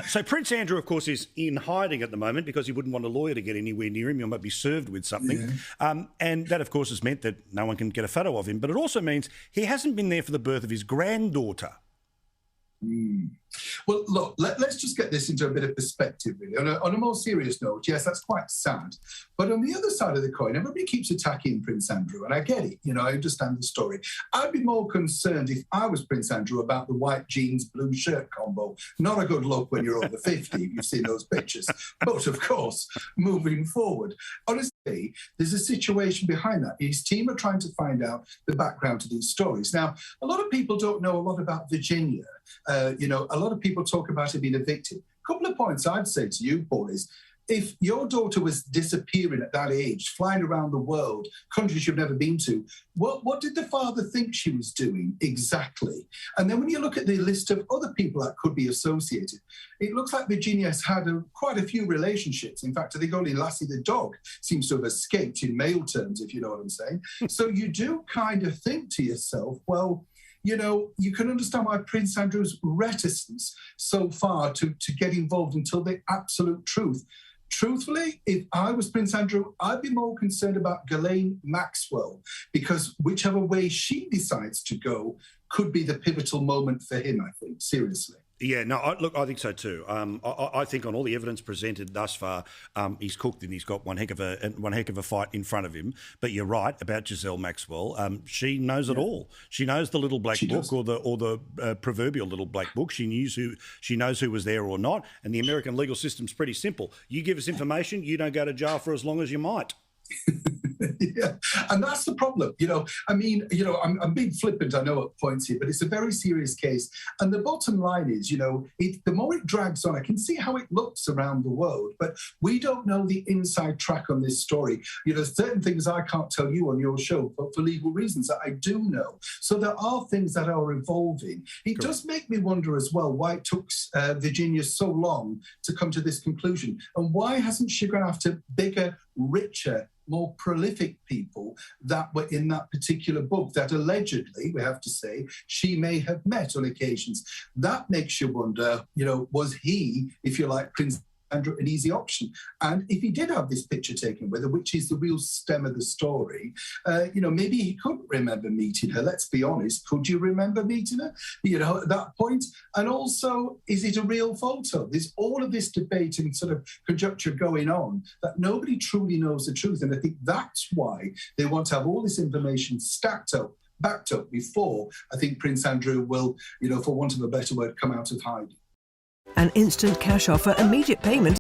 So Prince Andrew, of course, is in hiding at the moment because he wouldn't want a lawyer to get anywhere near him. He might be served with something. Yeah. And that, of course, has meant that no one can get a photo of him. But it also means he hasn't been there for the birth of his granddaughter. Well, look, let's just get this into a bit of perspective, really. On a more serious note, yes, that's quite sad. But on the other side of the coin, everybody keeps attacking Prince Andrew, and I get it. I understand the story. I'd be more concerned if I was Prince Andrew about the white jeans, blue shirt combo. Not a good look when you're over 50, if you've seen those pictures. But, of course, moving forward, honestly, there's a situation behind that. His team are trying to find out the background to these stories. Now, a lot of people don't know a lot about Virginia. A lot of people talk about her being a victim. A couple of points I'd say to you, Paul, is if your daughter was disappearing at that age, flying around the world, countries you've never been to, what did the father think she was doing exactly? And then when you look at the list of other people that could be associated, it looks like Virginia has had quite a few relationships. In fact, I think only Lassie the dog seems to have escaped in male terms, if you know what I'm saying. So you do kind of think to yourself, well, you can understand why Prince Andrew's reticence so far to get involved until the absolute truth. Truthfully, if I was Prince Andrew, I'd be more concerned about Ghislaine Maxwell, because whichever way she decides to go could be the pivotal moment for him, I think, seriously. Yeah, no, I think so too. I think on all the evidence presented thus far, he's cooked and he's got one heck of a fight in front of him. But you're right about Ghislaine Maxwell. She knows it all. She knows the little black book or the proverbial little black book. She knows who was there or not. And the American legal system's pretty simple. You give us information, you don't go to jail for as long as you might. Yeah, and that's the problem. I'm being flippant, I know, at points here, but it's a very serious case. And the bottom line is, the more it drags on, I can see how it looks around the world, but we don't know the inside track on this story. Certain things I can't tell you on your show, but for legal reasons that I do know. So there are things that are evolving. It does make me wonder as well why it took Virginia so long to come to this conclusion, and why hasn't she gone after bigger, richer, more prolific people that were in that particular book that allegedly, we have to say, she may have met on occasions. That makes you wonder, was he, if you like, Prince Andrew, an easy option? And if he did have this picture taken with her, which is the real stem of the story, maybe he couldn't remember meeting her. Let's be honest. Could you remember meeting her, at that point? And also, is it a real photo? There's all of this debate and sort of conjecture going on that nobody truly knows the truth. And I think that's why they want to have all this information backed up before I think Prince Andrew will, for want of a better word, come out of hiding. An instant cash offer, immediate payment.